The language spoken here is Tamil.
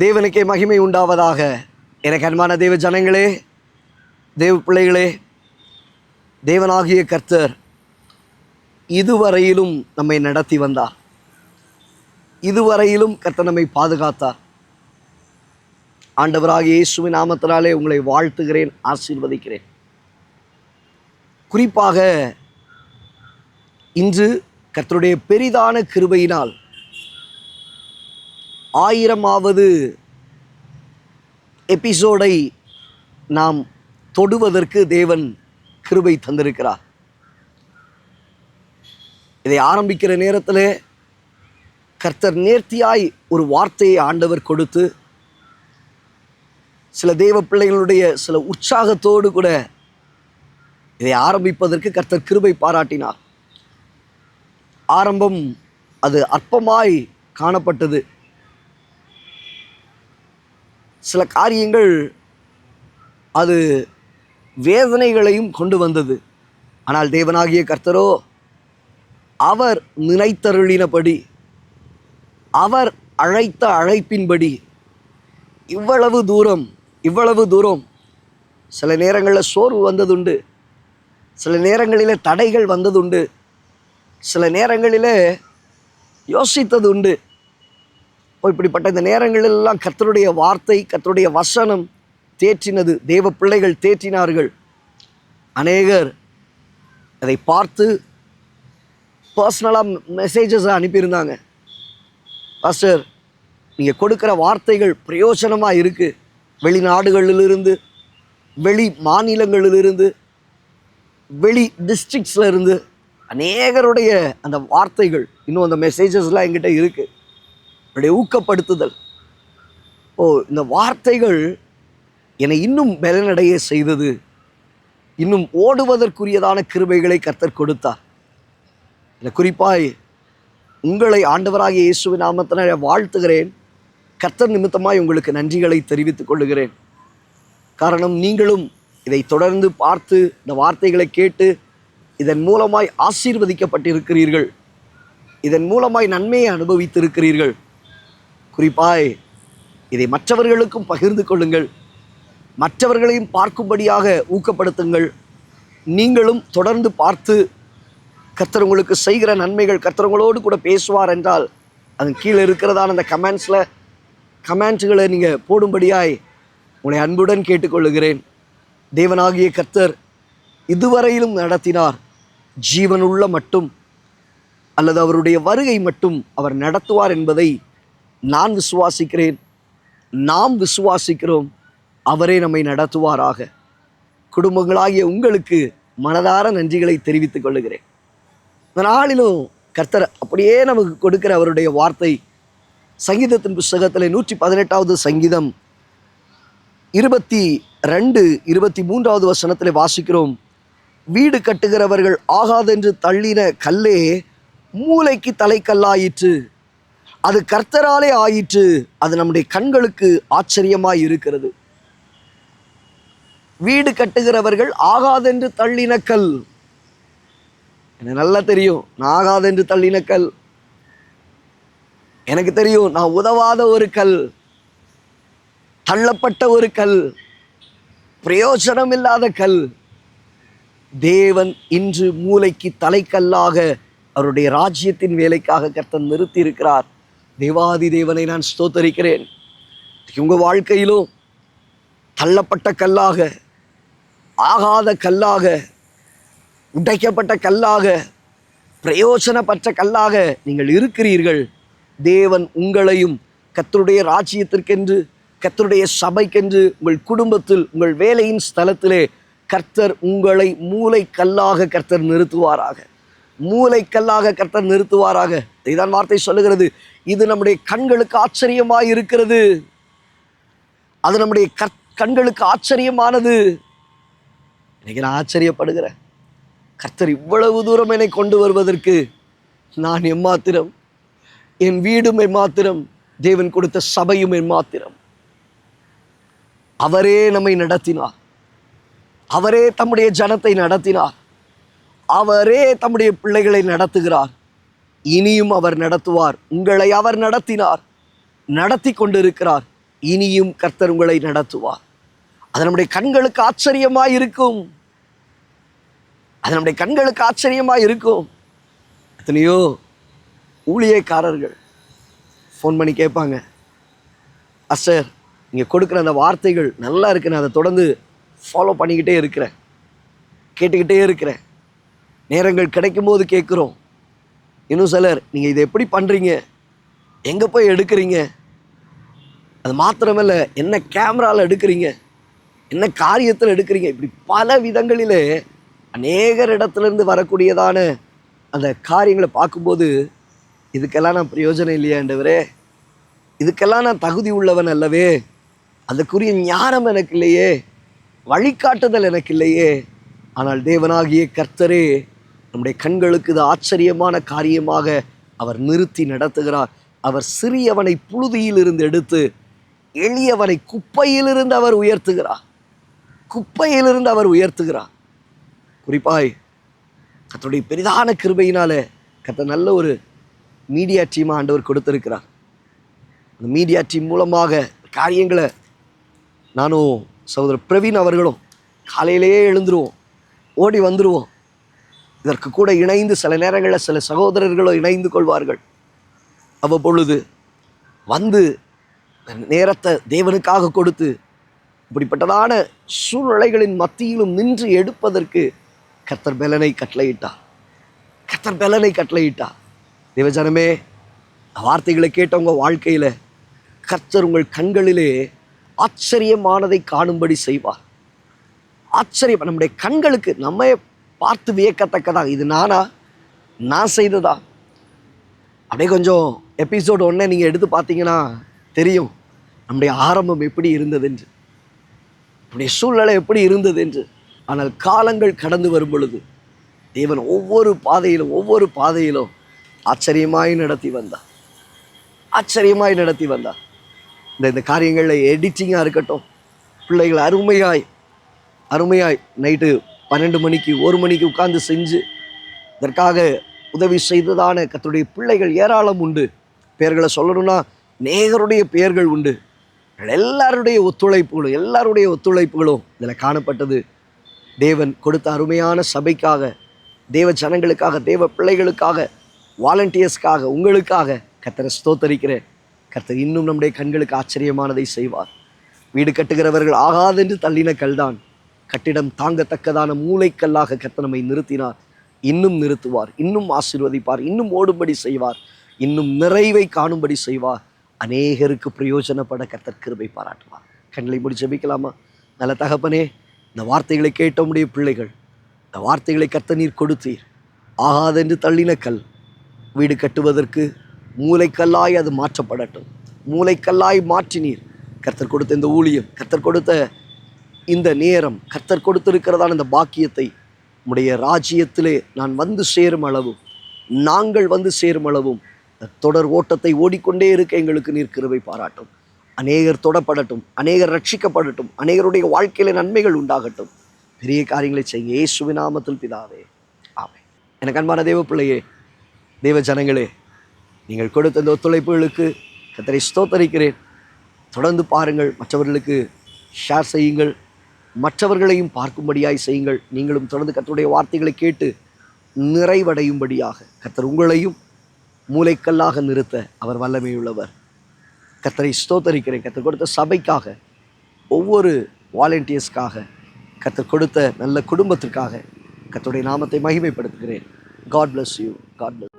தேவனுக்கே மகிமை உண்டாவதாக. எனக்கு அன்பான தேவ ஜனங்களே, தேவ பிள்ளைகளே, தேவனாகிய கர்த்தர் இதுவரையிலும் நம்மை நடத்தி வந்தார். இதுவரையிலும் கர்த்தர் நம்மை பாதுகாத்தார். ஆண்டவராகிய இயேசுவின் நாமத்தினாலே உங்களை வாழ்த்துகிறேன், ஆசீர்வதிக்கிறேன். குறிப்பாக இன்று கர்த்தருடைய பெரிதான கிருபையினால் 1000வது எபிசோடை நாம் தொடுவதற்கு தேவன் கிருபை தந்திருக்கிறார். இதை ஆரம்பிக்கிற நேரத்தில் கர்த்தர் நேர்த்தியாய் ஒரு வார்த்தையை ஆண்டவர் கொடுத்து சில தேவ பிள்ளைகளுடைய சில உற்சாகத்தோடு கூட இதை ஆரம்பிப்பதற்கு கர்த்தர் கிருபை பாராட்டினார். ஆரம்பம் அது அற்பமாய் காணப்பட்டது. சில காரியங்கள் அது வேதனைகளையும் கொண்டு வந்தது. ஆனால் தேவனாகிய கர்த்தரோ அவர் நினைத்தருளினபடி, அவர் அழைத்த அழைப்பின்படி இவ்வளவு தூரம் சில நேரங்களில் சோர்வு வந்ததுண்டு, சில நேரங்களில் தடைகள் வந்ததுண்டு, சில நேரங்களில் யோசித்தது உண்டு. இப்படிப்பட்ட இந்த நேரங்களெல்லாம் கர்த்தருடைய வார்த்தை, கர்த்தருடைய வசனம் தேற்றினது. தேவ பிள்ளைகள் தேற்றினார்கள். அநேகர் அதை பார்த்து பர்சனலாக மெசேஜஸை அனுப்பியிருந்தாங்க. பாஸ்டர், நீங்கள் கொடுக்குற வார்த்தைகள் பிரயோஜனமாக இருக்குது. வெளிநாடுகளிலிருந்து, வெளி மாநிலங்களிலிருந்து, வெளி டிஸ்ட்ரிக்ஸில் இருந்து அநேகருடைய அந்த வார்த்தைகள், இன்னும் அந்த மெசேஜஸ்லாம் என்கிட்ட இருக்குது. என்னுடைய ஊக்கப்படுத்துதல், இந்த வார்த்தைகள் என்னை இன்னும் பலனடைய செய்தது. இன்னும் ஓடுவதற்குரியதான கிருபைகளை கர்த்தர் கொடுத்தார். இந்த குறிப்பாய் உங்களை ஆண்டவராகிய இயேசுவின் நாமத்தினால் வாழ்த்துகிறேன். கர்த்தர் நிமித்தமாய் உங்களுக்கு நன்றிகளை தெரிவித்துக் கொள்ளுகிறேன். காரணம், நீங்களும் இதை தொடர்ந்து பார்த்து இந்த வார்த்தைகளை கேட்டு இதன் மூலமாய் ஆசீர்வதிக்கப்பட்டிருக்கிறீர்கள். இதன் மூலமாய் நன்மையை அனுபவித்திருக்கிறீர்கள். குறிப்பாய் இதை மற்றவர்களுக்கும் பகிர்ந்து கொள்ளுங்கள். மற்றவர்களையும் பார்க்கும்படியாக ஊக்கப்படுத்துங்கள். நீங்களும் தொடர்ந்து பார்த்து கர்த்தர் உங்களுக்கு செய்கிற நன்மைகள், கர்த்தர் உங்களோடு கூட பேசுவார் என்றால் அதன் கீழே இருக்கிறதான அந்த கமெண்ட்ஸுகளை நீங்கள் போடும்படியாய் உங்களை அன்புடன் கேட்டுக்கொள்ளுகிறேன். தேவனாகிய கர்த்தர் இதுவரையிலும் நடத்தினார். ஜீவனுள்ள மட்டும் அல்லது அவருடைய வருகை மட்டும் அவர் நடத்துவார் என்பதை நான் விசுவாசிக்கிறேன். நாம் விசுவாசிக்கிறோம். அவரே நம்மை நடத்துவாராக. குடும்பங்களாகிய உங்களுக்கு மனதார நன்றிகளை தெரிவித்துக் கொள்ளுகிறேன். இந்த நாளிலும் கர்த்தர் அப்படியே நமக்கு கொடுக்கிற அவருடைய வார்த்தை சங்கீதத்தின் புஸ்தகத்தில் 118வது சங்கீதம் 22, 23வது வசனத்தில் வாசிக்கிறோம். வீடு கட்டுகிறவர்கள் ஆகாதென்று தள்ளின கல்லே மூலைக்கு தலைக்கல்லாயிற்று, அது கர்த்தராலே ஆயிற்று, அது நம்முடைய கண்களுக்கு ஆச்சரியமாய் இருக்கிறது. வீடு கட்டுகிறவர்கள் ஆகாதென்று தள்ளின கல். எனக்கு நல்லா தெரியும், நான் ஆகாதென்று தள்ளின கல். எனக்கு தெரியும், நான் உதவாத ஒரு கல், தள்ளப்பட்ட ஒரு கல், பிரயோஜனம் இல்லாத கல். தேவன் இன்று மூலைக்கு தலைக்கல்லாக அவருடைய ராஜ்யத்தின் வேலைக்காக கர்த்தர் நிறுத்தி இருக்கிறார். தேவாதி தேவனை நான் ஸ்தோத்தரிக்கிறேன். உங்கள் வாழ்க்கையிலும் தள்ளப்பட்ட கல்லாக, ஆகாத கல்லாக, உடைக்கப்பட்ட கல்லாக, பிரயோஜனப்பட்ட கல்லாக நீங்கள் இருக்கிறீர்கள். தேவன் உங்களையும் கர்த்தருடைய ராஜ்யத்திற்கென்று, கர்த்தருடைய சபைக்கென்று, உங்கள் குடும்பத்தில், உங்கள் வேலையின் ஸ்தலத்திலே கர்த்தர் உங்களை மூலைக்கல்லாக கர்த்தர் நிறுத்துவாராக. மூலைக்கல்லாக கர்த்தர் நிறுத்துவாராக. இதான் வார்த்தை சொல்லுகிறது. இது நம்முடைய கண்களுக்கு ஆச்சரியமாய் இருக்கிறது. அது நம்முடைய கண்களுக்கு ஆச்சரியமானது. இன்னைக்கு நான் ஆச்சரியப்படுகிறேன். கர்த்தர் இவ்வளவு தூரம் என்னை கொண்டு வருவதற்கு நான் எம்மாத்திரம், என் வீடும் எம்மாத்திரம், தேவன் கொடுத்த சபையும் எம்மாத்திரம். அவரே நம்மை நடத்தினார். அவரே தம்முடைய ஜனத்தை நடத்தினார். அவரே தம்முடைய பிள்ளைகளை நடத்துகிறார். இனியும் அவர் நடத்துவார். உங்களை அவர் நடத்தினார், நடத்தி கொண்டிருக்கிறார். இனியும் கர்த்தர் உங்களை நடத்துவார். அது நம்முடைய கண்களுக்கு ஆச்சரியமாய் இருக்கும். அது நம்முடைய கண்களுக்கு ஆச்சரியமாய் இருக்கும். எத்தனையோ ஊழியக்காரர்கள் ஃபோன் பண்ணி கேட்பாங்க, அஸ்டர் நீங்கள் கொடுக்குற அந்த வார்த்தைகள் நல்லா இருக்கு, நான் அதை தொடர்ந்து ஃபாலோ பண்ணிக்கிட்டே இருக்கிறேன், கேட்டுக்கிட்டே இருக்கிறேன், நேரங்கள் கிடைக்கும் போது கேட்குறோம். இன்னும் சிலர், நீங்கள் இதை எப்படி பண்ணுறீங்க, எங்கே போய் எடுக்கிறீங்க, அது மாத்திரமல்ல என்ன கேமராவில் எடுக்கிறீங்க, என்ன காரியத்தில் எடுக்கிறீங்க, இப்படி பல விதங்களிலே அநேகர் இடத்துலேருந்து வரக்கூடியதான அந்த காரியங்களை பார்க்கும்போது, இதுக்கெல்லாம் நான் பிரயோஜனம் இல்லையா ஆண்டவரே, இதுக்கெல்லாம் நான் தகுதி உள்ளவன் அல்லவே, அதுக்குரிய ஞானம் எனக்கு இல்லையே, வழிகாட்டுதல் எனக்கு இல்லையே. ஆனால் தேவனாகிய கர்த்தரே நம்முடைய கண்களுக்கு இது ஆச்சரியமான காரியமாக அவர் நிறுத்தி நடத்துகிறார். அவர் சிறியவனை புழுதியிலிருந்து எடுத்து எளியவனை குப்பையிலிருந்து அவர் உயர்த்துகிறார். குப்பையிலிருந்து அவர் உயர்த்துகிறார். குறிப்பாய் கர்த்தருடைய பெரிதான கிருபையினால கர்த்தர் நல்ல ஒரு மீடியா டீம் ஆண்டவர் கொடுத்திருக்கிறார். அந்த மீடியா டீம் மூலமாக காரியங்களை நானும் சகோதரர் பிரவீன் அவர்களும் காலையிலேயே எழுந்துருவோம், ஓடி வந்துடுவோம். இதற்கு கூட இணைந்து சில நேரங்களில் சில சகோதரர்களும் இணைந்து கொள்வார்கள். அவ்வப்பொழுது வந்து நேரத்தை தேவனுக்காக கொடுத்து இப்படிப்பட்டதான சூழ்நிலைகளின் மத்தியிலும் நின்று எடுப்பதற்கு கர்த்தர் பெலனை கட்டளையிட்டார். கர்த்தர் பெலனை கட்டளையிட்டார். தேவஜனமே, வார்த்தைகளை கேட்டவங்க வாழ்க்கையில் கர்த்தர் உங்கள் கண்களிலே ஆச்சரியமானதை காணும்படி செய்வார். ஆச்சரியம் நம்முடைய கண்களுக்கு நம்ம பார்த்து வியக்கத்தக்கதாக, இது நானா, நான் செய்ததா? அப்படியே கொஞ்சம் எபிசோடு ஒன்றே நீங்கள் எடுத்து பார்த்தீங்கன்னா தெரியும் நம்முடைய ஆரம்பம் எப்படி இருந்தது என்று, நம்முடைய சூழ்நிலை எப்படி இருந்தது என்று. ஆனால் காலங்கள் கடந்து வரும் பொழுது தேவன் ஒவ்வொரு பாதையிலும் ஆச்சரியமாய் நடத்தி வந்தார். ஆச்சரியமாய் நடத்தி வந்தார். இந்த காரியங்களில் எடிட்டிங்காக இருக்கட்டும், பிள்ளைகள் அருமையாய் நைட்டு 12 மணிக்கு 1 மணிக்கு உட்கார்ந்து செஞ்சு இதற்காக உதவி செய்ததான கர்த்தருடைய பிள்ளைகள் ஏராளம் உண்டு. பெயர்களை சொல்லணும்னா நேகருடைய பெயர்கள் உண்டு. எல்லாருடைய ஒத்துழைப்புகளும் இதில் காணப்பட்டது. தேவன் கொடுத்த அருமையான சபைக்காக, தேவ ஜனங்களுக்காக, தேவ பிள்ளைகளுக்காக, வாலண்டியர்ஸ்க்காக, உங்களுக்காக கர்த்தரை ஸ்தோத்தரிக்கிறேன். கர்த்தர் இன்னும் நம்முடைய கண்களுக்கு ஆச்சரியமானதை செய்வார். வீடு கட்டுகிறவர்கள் ஆகாதென்று தள்ளின கல்தான் கட்டிடம் தாங்கத்தக்கதான மூளைக்கல்லாக கர்த்தர் நம்மை நிறுத்தினார். இன்னும் நிறுத்துவார், இன்னும் ஆசீர்வதிப்பார், இன்னும் ஓடும்படி செய்வார், இன்னும் நிறைவை காணும்படி செய்வார். அநேகருக்கு பிரயோஜனப்பட கர்த்தர் கிருபை பாராட்டுவார். கண்களை மூடி ஜெபிக்கலாமா? நல்ல தகப்பனே, இந்த வார்த்தைகளை கேட்ட உம்முடைய பிள்ளைகள், இந்த வார்த்தைகளை கர்த்தர் நீர் கொடுத்தீர். ஆகாதென்று தள்ளின கல் வீடு கட்டுவதற்கு மூளைக்கல்லாய் அது மாற்றப்படட்டும். மூளைக்கல்லாய் மாற்றினீர். கர்த்தர் கொடுத்த இந்த ஊழியம், கர்த்தர் கொடுத்த இந்த நேரம், கர்த்தர் கொடுத்திருக்கிறதான இந்த பாக்கியத்தை உம்முடைய ராஜ்யத்திலே நாங்கள் வந்து சேரும் அளவும் தொடர் ஓட்டத்தை ஓடிக்கொண்டே இருக்க எங்களுக்கு நீர் கிருபை பாராட்டும். அநேகர் தொடப்படட்டும், அநேகர் ரட்சிக்கப்படட்டும், அநேகருடைய வாழ்க்கையில நன்மைகள் உண்டாகட்டும். பெரிய காரியங்களை செய்ய இயேசுவின் நாமத்தில் பிதாவே, ஆமென். எனக்கு அன்பான தேவ பிள்ளையே, தேவ ஜனங்களே, நீங்கள் கொடுத்த இந்த ஒத்துழைப்புகளுக்கு கர்த்தரை ஸ்தோத்தரிக்கிறேன். தொடர்ந்து பாருங்கள், மற்றவர்களுக்கு ஷேர் செய்யுங்கள், மற்றவர்களையும் பார்க்கும்படியாய் செய்யுங்கள். நீங்களும் தொடர்ந்து கர்த்தருடைய வார்த்தைகளை கேட்டு நிறைவடையும்படியாக கர்த்தர் உங்களையும் மூளைக்கல்லாக நிறுத்த அவர் வல்லமையுள்ளவர். கர்த்தரை ஸ்தோத்தரிக்கிறேன். கர்த்தர் கொடுத்த சபைக்காக, ஒவ்வொரு வாலண்டியர்ஸ்க்காக, கர்த்தர் கொடுத்த நல்ல குடும்பத்திற்காக கர்த்தருடைய நாமத்தை மகிமைப்படுத்துகிறேன். God bless you. God bless you.